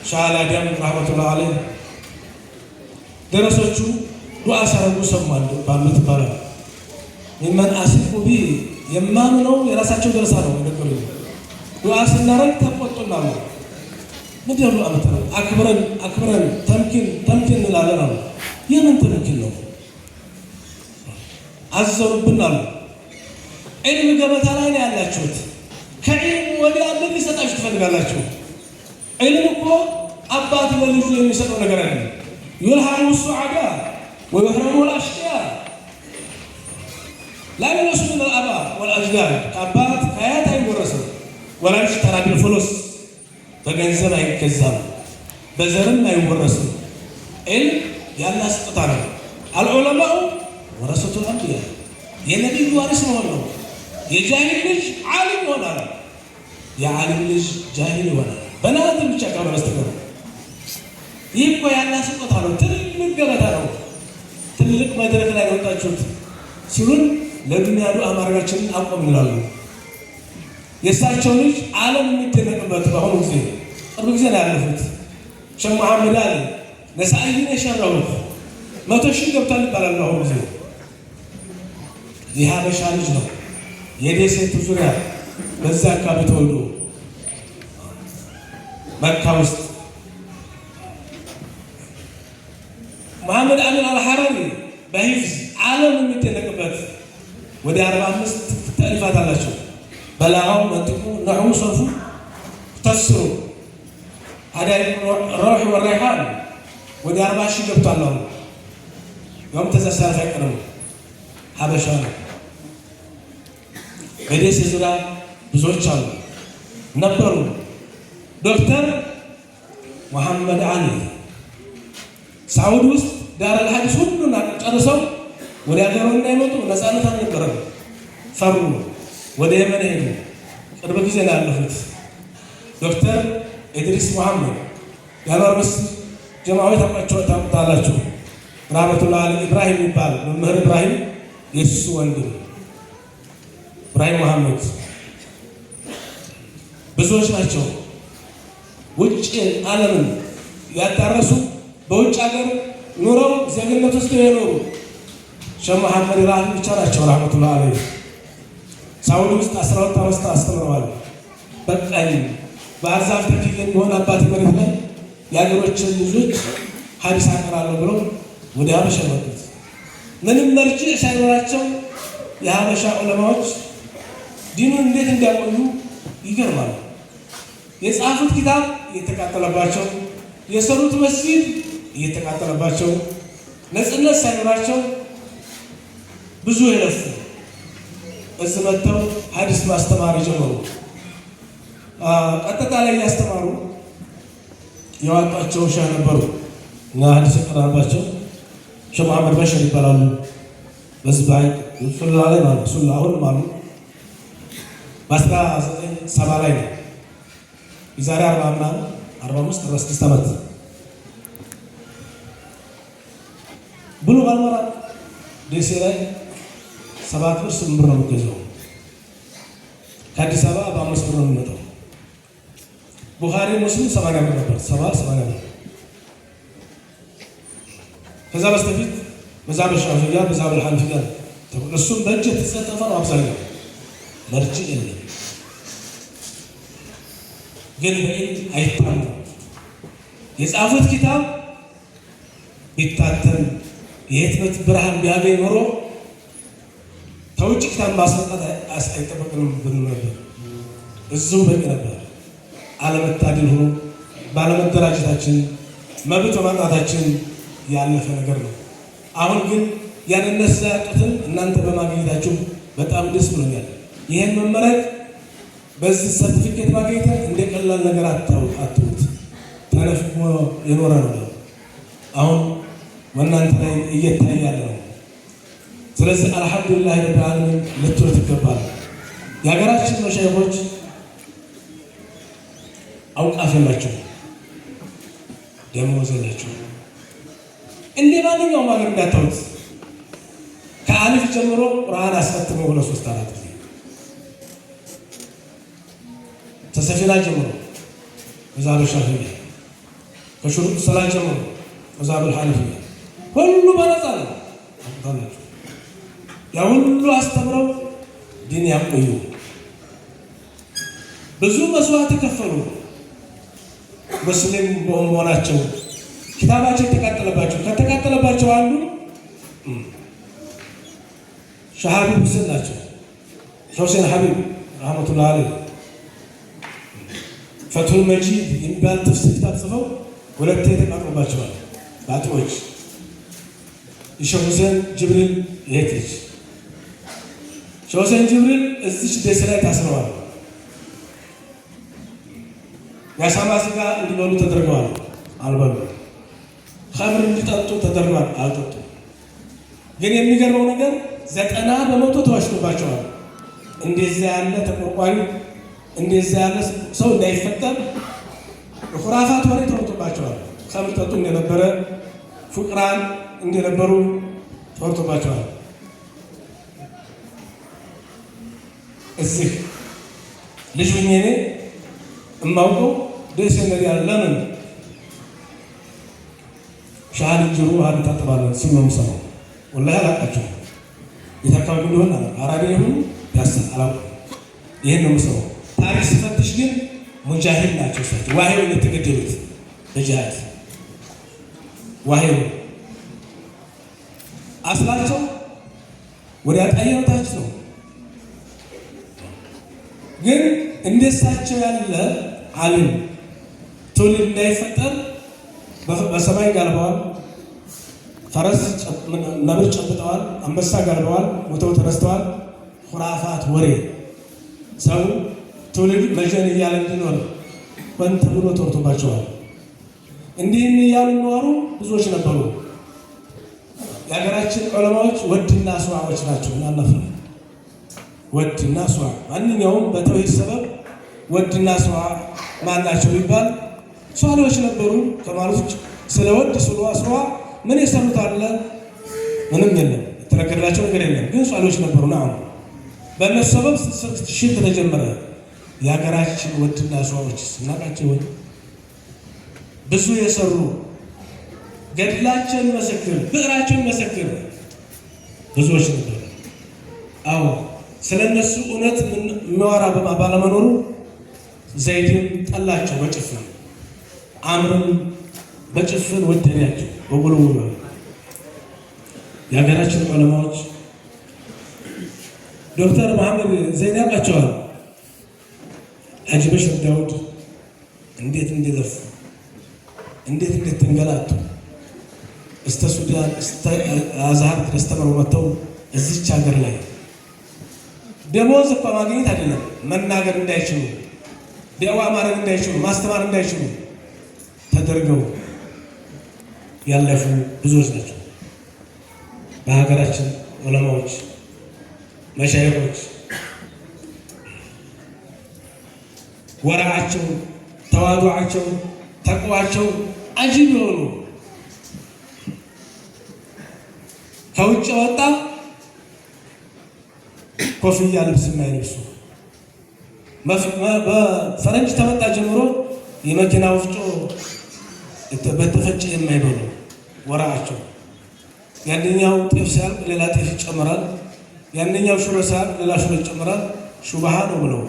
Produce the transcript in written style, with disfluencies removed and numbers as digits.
ሻላ ደም ረህመቱላህ አለይህ ደረሶቹ ዱዓ ሲያደርጉ ሰማሉ ባሉት ይባላል። ሚመን አሲፉ ቢ የማምነው የራሳቸው ደረሳ ነው የነገሩኝ። ዱዓ ስናረግ ተቆጡናል። ምንድነው ዱዓ የምታረግ? አክብረን ተምኪን እንላለን አሉ። የምን ተምኪን ነው? አዘሩብን አሉ። ዒልም ገበታ ላይ ነው ያላችሁት። ከዒልም ወዲያ ምን ሊሰጣችሁ ትፈልጋላችሁ? ዒልም እኮ አባት ለልጁ የሚሰጠው ነገር አይደለም። يلهم السعداء ويحرموا الأشقياء لا يورث من الآباء والأجداد أبات حياة يورثه ولا يشترى بالفلوس በገንዘብ አይገዛም በዘርም አይወረስም علم ያላህ ስጦታ ነው العلماء ورثة الأنبياء የነቢዩ ዋሪስ ነው የጃሂል ልጅ ዓሊም ይሆናል የዓሊም ልጅ ጃሂል ይሆናል በናት ብቻ ካልሆነ በስተቀር ይህ እኮ ያላህ ስጦታ ነው ትልቅ ገበታ ነው ትልቅ መድረክ ላይ ወጣችሁት ሲሉን ለዱንያ ዱዓ ማድረጋችንን አቆም እንላለን የእሳቸው ልጅ ዓለም የሚደነቅበት በአሁኑ ጊዜ ቅርብ ጊዜ ነው ያለፉት ሸህ መሐመድ አሊ ነሳኢን የሸረቡት 100,000 ገብቷል ይባላል በአሁኑ ጊዜ የሀበሻ ልጅ ነው የደሴቱ ዙሪያ በዛ አካባቢ ተወልዶ መካ ውስጥ መሐመድ አሚን አልሐራሪ በሂፍዝ ዓለም የሚደነቅበት ወደ 45 ተእሊፋት አላቸው በላጋው መንጥቁ ነሕው ሰርፉ ተፍሲሩ አዳይ ረውሕ ወረይሓን ወደ 40,000 ገብቷል አሉ ያውም ተዘሳርፍ አይቀርም ሀበሻ ነው በደሴ ዙሪያ ብዙዎች አሉ ነበሩ ዶክተር መሐመድ አሊ ሳውዲ ውስጥ ዳር አልሐዲስ ሁሉን ጨርሰው ወደ ሀገሩ እንዳይመጡ ነፃነት አልነበረም ፈሩ ወደ የመን ሄዱ ቅርብ ጊዜ ነው ያለፉት ዶክተር ኢድሪስ መሐመድ የአንዋር መስጂድ ጀማዓዎች ታውቁታላችሁ ረህመቱላህ አለይህ ኢብራሂም ይባል መምህር ኢብራሂም የሱ ወንድም ኢብራሂም መሐመድ ብዙዎች ናቸው ውጭ ዓለምን ያዳረሱ በውጭ ሀገር ኑረው ዜግነት ውስጥ የኖሩ ሸህ መሐመድ ኢብራሂም ብቻ ናቸው ረህመቱላህ አለይህ ሳውዲ ውስጥ 12 ዓመት አስተምረዋል በቃኝ ባህር ዛፍ ተክዬ እንደሆነ አባቴ መሬት ላይ የሀገሮችን ልጆች ሀዲስ አቀራለሁ ብለው ወደ ሀበሻ መጡት ምንም መርጅዕ ሳይኖራቸው የሀበሻ ዑለማዎች ዲኑን እንዴት እንዲያቆዩ ይገርማል የጻፉት ኪታብ እየተቃጠለባቸው የሰሩት መስጊድ እየተቃጠለባቸው ነፃነት ሳይኖራቸው ብዙ የለፉ እዚህ መጥተው ሀዲስ ማስተማር ጀመሩ ቀጥታ ላይ ያስተማሩ የዋጧቸው ሸህ ነበሩ እና ሀዲስ የቀራባቸው ሸህ መሐመድ በሽር ይባላሉ በዚህ ባይ ሱላ ላይ ማለት ሱላ አሁን ማለት በ1970 ላይ ነው የዛሬ 45 46 ዓመት ብሉ ባልመራ ደሴ ላይ 7 ብር 8 ብር ነው የሚገዛው ከአዲስ አበባ በ5 ብር ነው የሚመጣው ቡኻሪ ሙስሊም 80 ብር ነበር 80 ብር ከዛ በስተፊት መዛብ ሻፊዒያ መዛብ ሐነፊያ እሱም በእጅ የተጻፈ ነው አብዛኛው መርጅዕ የለም ግን በኢድ አይታም የጻፉት ኪታብ ቢታተም የህትመት ብርሃን ቢያገኝ ኖሮ ተውጭ ኪታብ ማስመጣት አይጠበቅም ነበር እዚሁ በቂ ነበር አለመታደል ሆኖ ባለመደራጀታችን መብት በማጣታችን ያለፈ ነገር ነው አሁን ግን ያንነስ ያጡትን እናንተ በማግኘታችሁ በጣም ደስ ብሎኛል ይሄን መመረቅ በዚህ ሰርቲፊኬት ማግኘት እንደ ቀላል ነገር አትውት ተነፍቆ የኖረ ነው አሁን ወናንተ ላይ እየታየ ያለው ስለዚህ አልሐምዱሊላህ ረብል ዓለሚን ልትወት ይገባል የሀገራችን መሻይኾች አውቃፍ የላቸው ደሞዝ የላቸው እንደ ማንኛውም ሀገር እንዳታውት ከአሊፍ ጀምሮ ቁርአን አስፈትመው ብለው 3-4 ጊዜ ተሰፊና ጀምሮ መዛብ ሻፊዒ ከሹሩጥ ሰላት ጀምሮ መዛብል ሐነፊያ ሁሉ በነፃ ነው። ያ ሁሉ አስተምረው ዲን ያቆዩ ብዙ መስዋዕት የከፈሉ ሙስሊም በመሆናቸው ኪታባቸው የተቃጠለባቸው ከተቃጠለባቸው አንዱ ሸሃቢብ ሁሴን ናቸው። ሁሴን ሐቢብ ረህመቱላህ አለይህ ፈትሁል መጂድ የሚባል ተፍሲር ኪታብ ጽፈው ሁለቴ ተቃጥሎባቸዋል በአጥቦች። የሼህ ሁሴን ጅብሪል የት ልጅ ሼህ ሁሴን ጅብሪል እዚች ደሴ ላይ ታስረዋል። የአሳማ ስጋ እንዲበሉ ተደርገዋል፣ አልበሉ። ኸምር እንዲጠጡ ተደርገዋል፣ አልጠጡ። ግን የሚገርመው ነገር 90% ተዋሽቶባቸዋል። እንደዚያ ያለ ተቆርቋሪ እንደዚያ ያለ ሰው እንዳይፈጠር የኹራፋት ወሬ ተወርቶባቸዋል። ኸምር ጠጡ እንደነበረ ፉቅራን እንደነበሩ ተወርቶባቸዋል። እዚህ ልጅ ሆኜ እኔ እማውቀው ደስ ነገር ለምን ሻል ጅሩ አንተ ታጥባለህ ሲሉ ነው የምሰማው። ወላሂ አላውቃቸውም። የት አካባቢ እንደሆነ አራቢያ ይሁን ያሰላም ይሄን ነው የምሰማው። ታሪክ ስፈትሽ ግን ሙጃሂድ ናቸው። እሳቸው ዋሂው የተገደሉት በጂሃድ ዋሂው አስላቸው ወደ አጣየታች ነው። ግን እንደሳቸው ያለ ዓለም ትውልድ እንዳይፈጠር በሰማይ ጋልበዋል፣ ፈረስ ነብር ጨብጠዋል፣ አንበሳ ጋልበዋል፣ ሞተው ተነስተዋል። ኹራፋት ወሬ ሰው ትውልድ መጀን እያለ እንዲኖር ሆን ተብሎ ተወርቶባቸዋል። እንዲህም እያሉ ኖሩ ብዙዎች ነበሩ። የሀገራችን ዑለማዎች ወድና ሱዋዎች ናቸው። እናለፍ ወድና ሱዋ ማንኛውም በተውሂድ ሰበብ ወድና ሱዋ ማን ናቸው ቢባል ሷሊዎች ነበሩ ከማለት ስለ ወድ ሱዋ ምን የሰሩት አለ? ምንም የለም፣ የተነገራቸው ነገር የለም። ግን ሷሊዎች ነበሩ ነው። በእነሱ ሰበብ ሽርክ ተጀመረ። የሀገራችን ወድና ሱዋዎች ስናቃቸው ብዙ የሰሩ ገድላቸውን መሰክር ብዕራቸውን መሰክር ብዙዎች ነበሩ። አዎ ስለነሱ እውነት የሚያወራ ባለመኖሩ ዘይድን ጠላቸው በጭፍን፣ አምርን በጭፍን ወደዳቸው በጉልጉሉ። የሀገራችን ዑለማዎች ዶክተር መሐመድ ዘይን ያውቃቸዋል። ሐጂ በሽር ዳውድ እንዴት እንደለፉ እንዴት እንደተንገላቱ እስተ ሱዳን እስተ አዝሃር ድረስ ተምረው መጥተው እዚች ሀገር ላይ ደሞዝ እኮ ማግኘት አይደለም መናገር እንዳይችሉ ዲዋ ማድረግ እንዳይችሉ ማስተማር እንዳይችሉ ተደርገው ያለፉ ብዙዎች ናቸው። በሀገራችን ዑለማዎች መሻይኾች ወራቸው፣ ተዋዱዓቸው፣ ተቅዋቸው አጂብ የሆኑ ከውጭ ወጣ ኮፍያ ልብስ የማይለብሱ በፈረንጅ ተመጣ ጀምሮ የመኪና ወፍጮ በተፈጨ የማይበሉ ወራቸው። ያንኛው ጤፍ ሲያልቅ ሌላ ጤፍ ይጨምራል፣ ያንኛው ሽሮ ሲያልቅ ሌላ ሽሮ ይጨምራል። ሹብሃ ነው ብለው